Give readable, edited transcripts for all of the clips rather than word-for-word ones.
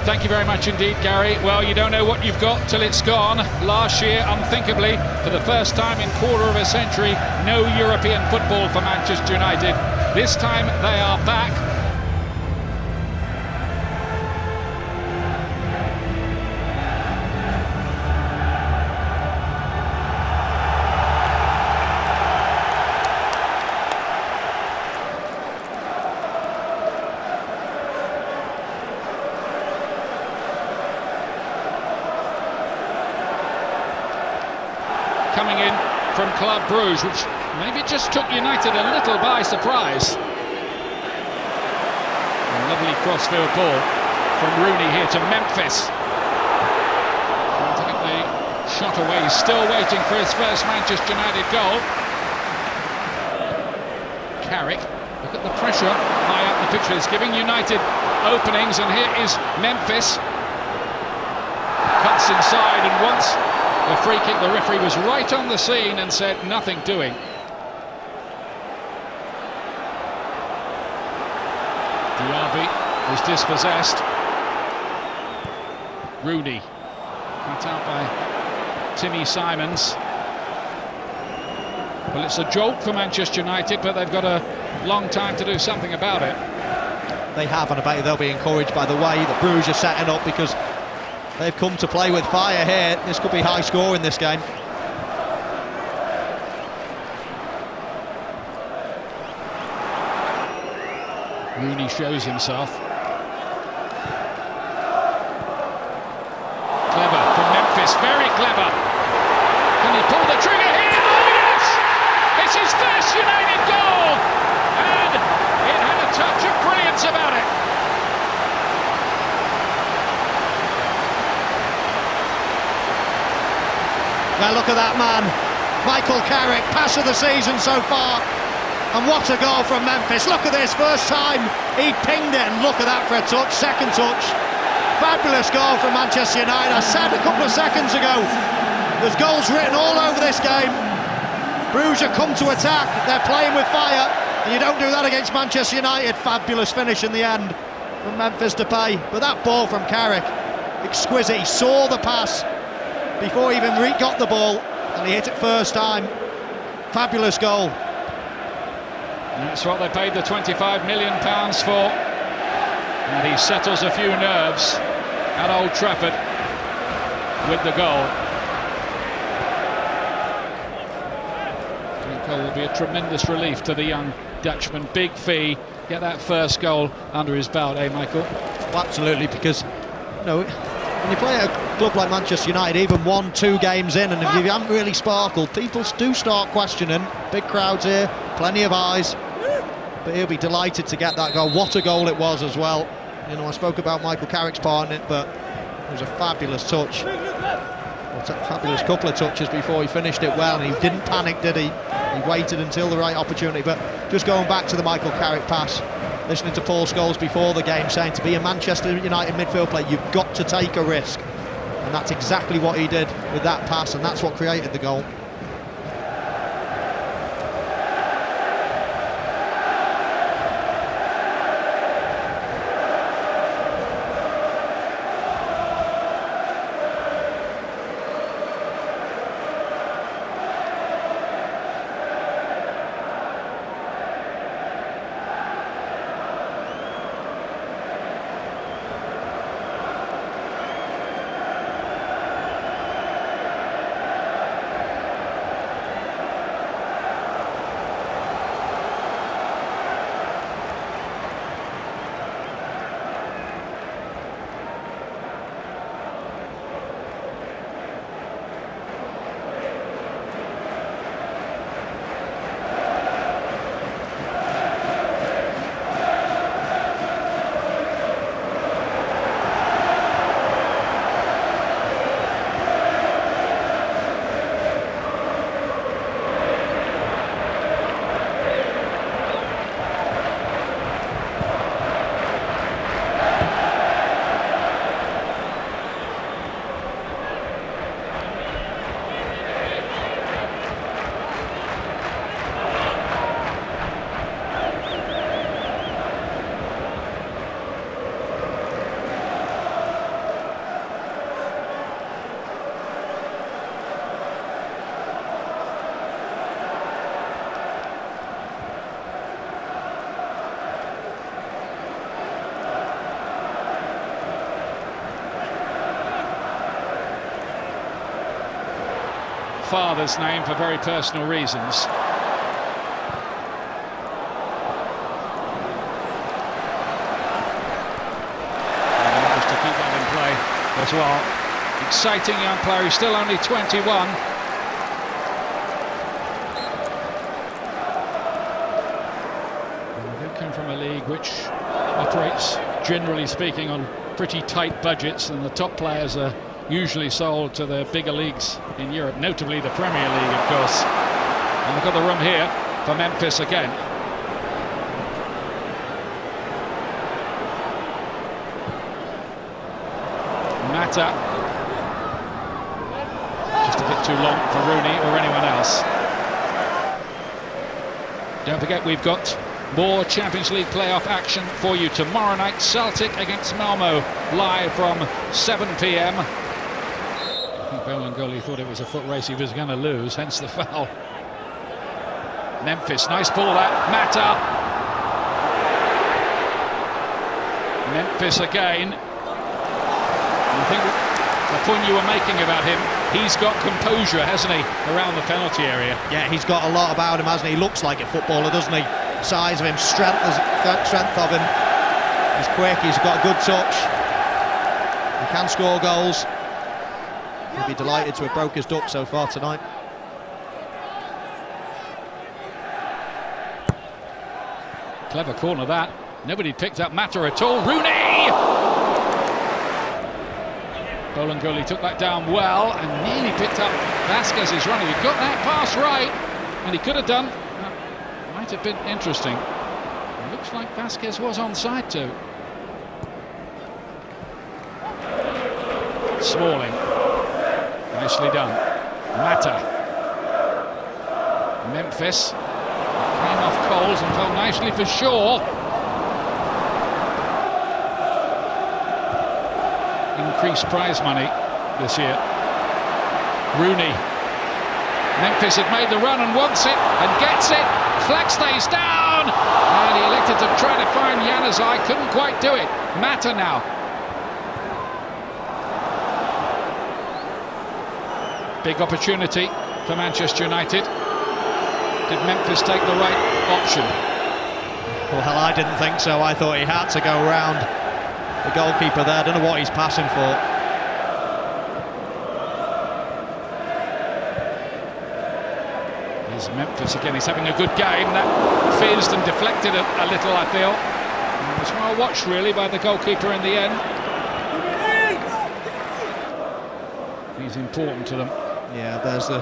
Thank you very much indeed, Gary. Well, you don't know what you've got till it's gone. Last year, unthinkably, for the first time in quarter of a century, no European football for Manchester United. This time they are back. Coming in from Club Brugge, which maybe just took United a little by surprise. A lovely crossfield ball from Rooney here to Memphis. Trying to get the shot away. He's still waiting for his first Manchester United goal. Carrick, look at the pressure high up the pitch. It's giving United openings, and here is Memphis. Cuts inside, and once the free kick, the referee was right on the scene and said nothing doing. Diaby was dispossessed. Rooney cut out by Timmy Simons. Well, it's a jolt for Manchester United, but they've got a long time to do something about it. They have, and I bet you they'll be encouraged by the way that Brugge are setting up, because they've come to play with fire here. This could be high score in this game. Rooney shows himself. Clever from Memphis, very clever. Can he pull the trigger here? Oh yes! It's his first United goal! And it had a touch of brilliance about it. Now look at that man, Michael Carrick, pass of the season so far. And what a goal from Memphis. Look at this, first time he pinged it, and look at that for a touch, second touch. Fabulous goal from Manchester United. I said a couple of seconds ago, there's goals written all over this game. Brugge come to attack, they're playing with fire, and you don't do that against Manchester United. Fabulous finish in the end from Memphis Depay. But that ball from Carrick, exquisite. He saw the pass before he even got the ball, and he hit it first time. Fabulous goal. That's what they paid the £25 million for, and he settles a few nerves at Old Trafford with the goal. The goal will be a tremendous relief to the young Dutchman. Big fee, get that first goal under his belt, eh, Michael? Well, absolutely, because when you play at a club like Manchester United, even 1-2 games in, and if you haven't really sparkled, people do start questioning. Big crowds here, plenty of eyes, but he'll be delighted to get that goal. What a goal it was as well. You know, I spoke about Michael Carrick's part in it, but it was a fabulous touch. A fabulous couple of touches before he finished it well, and he didn't panic, did he? He waited until the right opportunity. But just going back to the Michael Carrick pass, listening to Paul Scholes before the game saying, to be a Manchester United midfield player, you've got to take a risk. And that's exactly what he did with that pass, and that's what created the goal. father's name for very personal reasons. Just to keep that in play as well. Exciting young player, he's still only 21. They come from a league which operates, generally speaking, on pretty tight budgets, and the top players are usually sold to the bigger leagues in Europe, notably the Premier League, of course. And they've got the room here for Memphis again. Mata. Just a bit too long for Rooney or anyone else. Don't forget, we've got more Champions League playoff action for you tomorrow night. Celtic against Malmo, live from 7 p.m. I think Bolingoli thought it was a foot race he was going to lose, hence the foul. Memphis, nice ball that, Mata. Memphis again. I think the point you were making about him, he's got composure, hasn't he, around the penalty area? Yeah, he's got a lot about him, hasn't he? He looks like a footballer, doesn't he? Size of him, strength of him. He's quick, he's got a good touch. He can score goals. He'll be delighted to have broke his duck so far tonight. Clever corner that. Nobody picked up Mata at all. Rooney! Bolingoli took that down well and nearly picked up Vasquez's run. He got that pass right, and he could have done. That might have been interesting. It looks like Vasquez was onside too. Smalling. Nicely done. Mata. Memphis. Came off Coles and fell nicely for Shaw. Increased prize money this year. Rooney. Memphis had made the run and wants it and gets it. Flag stays down, and he elected to try to find Januzaj. Couldn't quite do it. Mata now. Big opportunity for Manchester United. Did Memphis take the right option? Well, I didn't think so. I thought he had to go round the goalkeeper there. I don't know what he's passing for. Here's Memphis again. He's having a good game. That fizzed and deflected a little, I feel. It was well watched, really, by the goalkeeper in the end. He's important to them. Yeah, there's the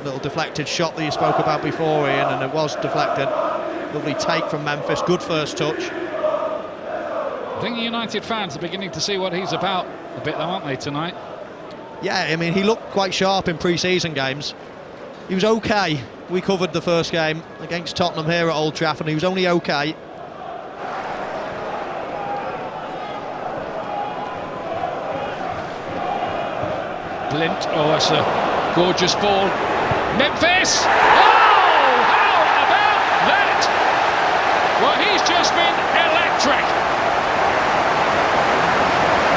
little deflected shot that you spoke about before, Ian, and it was deflected. Lovely take from Memphis. Good first touch. I think the United fans are beginning to see what he's about a bit, though, aren't they, tonight? Yeah, I mean, he looked quite sharp in pre-season games. He was okay. We covered the first game against Tottenham here at Old Trafford, and he was only okay. Blint, oh, that's a gorgeous ball. Memphis! Oh, how about that? Well, he's just been electric.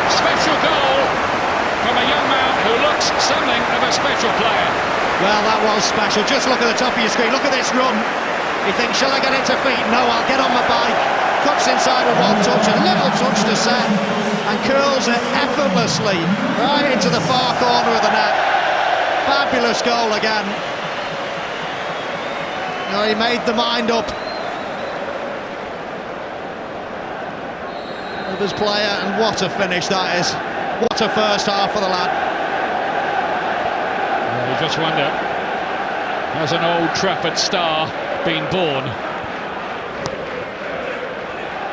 Special goal from a young man who looks something of a special player. Well, that was special. Just look at the top of your screen. Look at this run. You think, shall I get it to feet? No, I'll get on my bike. Cuts inside with one touch, a little touch to set, and curls it effortlessly right into the far corner of the net. Fabulous goal again. You know, he made the mind up of his player, and what a finish that is. What a first half for the lad. Well, you just wonder, has an Old Trafford star been born?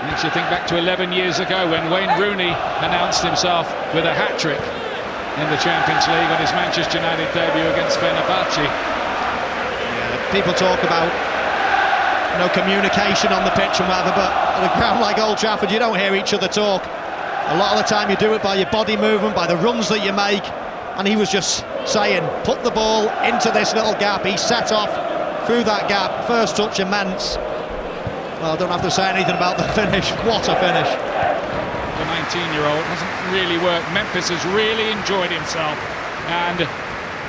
Makes you think back to 11 years ago when Wayne Rooney announced himself with a hat-trick in the Champions League on his Manchester United debut against Fenerbahce. Yeah, people talk about no communication on the pitch and whatever, but at a ground like Old Trafford you don't hear each other talk. A lot of the time you do it by your body movement, by the runs that you make, and he was just saying, put the ball into this little gap. He set off through that gap, first touch immense. Well, I don't have to say anything about the finish. What a finish. The 19-year-old hasn't really worked. Memphis has really enjoyed himself, and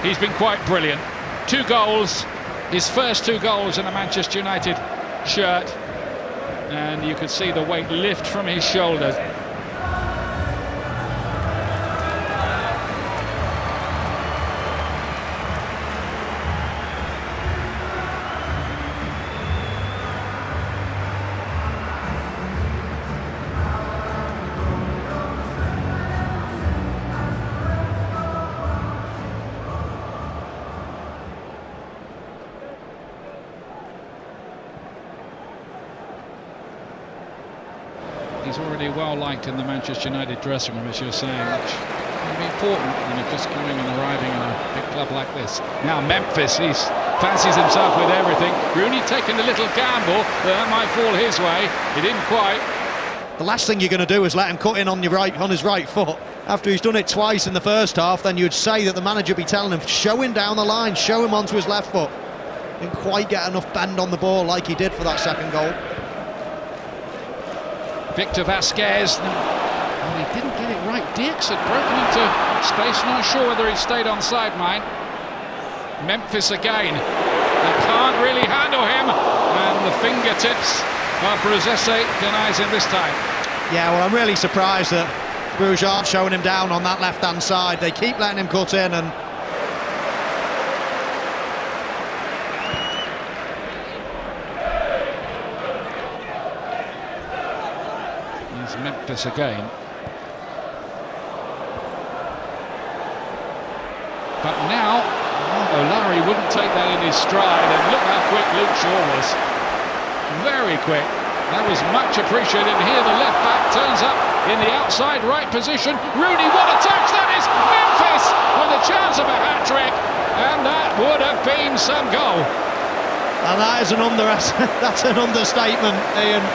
he's been quite brilliant. 2 goals, his first 2 goals in a Manchester United shirt, and you could see the weight lift from his shoulders. He's already well liked in the Manchester United dressing room, as you're saying, which can be important when you're just coming and arriving in a big club like this. Now Memphis, he fancies himself with everything. Rooney taking a little gamble that might fall his way. He didn't quite. The last thing you're going to do is let him cut in on his right foot. After he's done it twice in the first half, then you'd say that the manager would be telling him, show him down the line, show him onto his left foot. Didn't quite get enough bend on the ball like he did for that second goal. Victor Vasquez, well, he didn't get it right. Dix had broken into space, not sure whether he stayed on sideline. Memphis again, they can't really handle him, and the fingertips of Brugge denies him this time. Yeah, well, I'm really surprised that Brugge aren't showing him down on that left-hand side. They keep letting him cut in, and Memphis again. But now, O'Larry wouldn't take that in his stride, and look how quick Luke Shaw was. Very quick. That was much appreciated. Here the left back turns up in the outside right position. Rooney, what a touch that is! Memphis with a chance of a hat-trick, and that would have been some goal. And that's an understatement, Ian.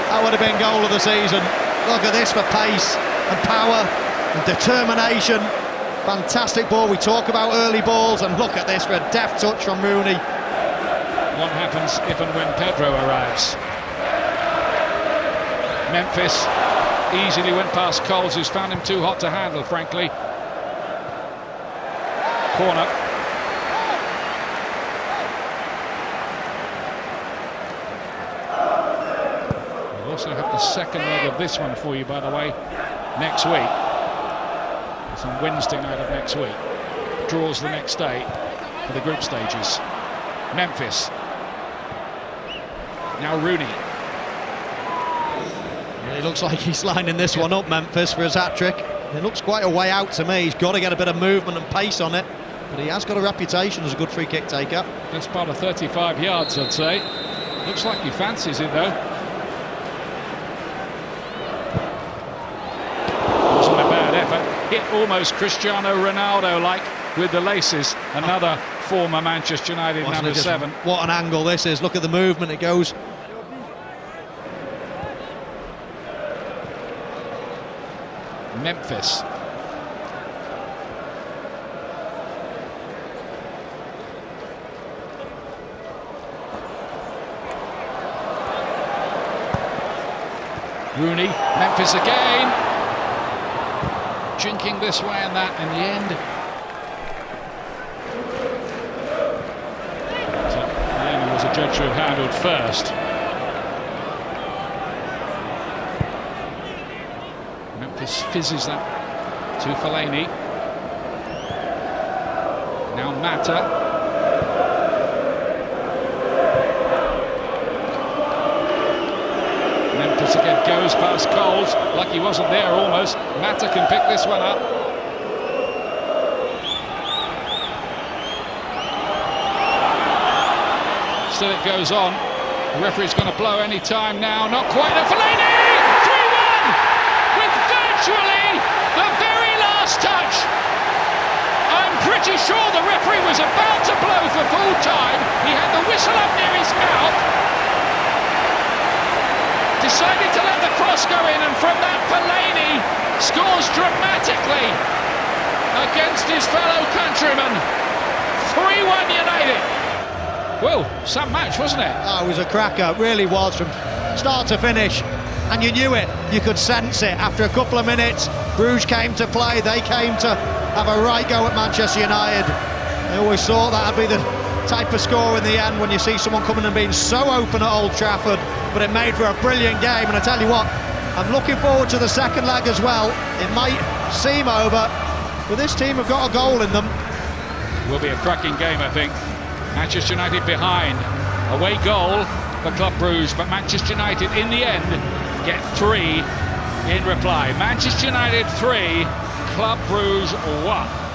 That would have been goal of the season. Look at this for pace and power and determination. Fantastic ball. We talk about early balls, and look at this for a deft touch from Rooney. What happens if and when Pedro arrives? Memphis easily went past Coles, who's found him too hot to handle, frankly. Corner. We'll also have the second leg of this one for you, by the way, next week. It's on Wednesday night of next week. Draws the next day for the group stages. Memphis. Now Rooney. It looks like he's lining this one up, Memphis, for his hat-trick. It looks quite a way out to me. He's got to get a bit of movement and pace on it, but he has got a reputation as a good free kick taker. That's part of 35 yards, I'd say. Looks like he fancies it, though. Wasn't a bad effort. Hit almost Cristiano Ronaldo-like with the laces. Another former Manchester United number 7. What an angle this is. Look at the movement. It goes. Memphis. Rooney, Memphis again. Jinking this way and that in the end. It was a judge who handled first. Memphis fizzes that to Fellaini. Now Mata. Memphis again goes past Coles, like he wasn't there almost. Mata can pick this one up. Still it goes on. The referee's going to blow any time now. Not quite. Fellaini! 3-1! With virtually the very last touch. I'm pretty sure the referee was about to blow for full time. He had the whistle up near his mouth. Decided to let the cross go in, and from that Fellaini scores dramatically against his fellow countrymen. 3-1 United. Well, some match, wasn't it? Oh, it was a cracker, it really was, from start to finish. And you knew it, you could sense it. After a couple of minutes, Brugge came to play, they came to have a right go at Manchester United. I always thought that'd be the type of score in the end when you see someone coming and being so open at Old Trafford, but it made for a brilliant game. And I tell you what, I'm looking forward to the second leg as well. It might seem over, but this team have got a goal in them. Will be a cracking game, I think. Manchester United behind, away goal for Club Brugge, but Manchester United in the end get 3 in reply. Manchester United 3, Club Brugge 1.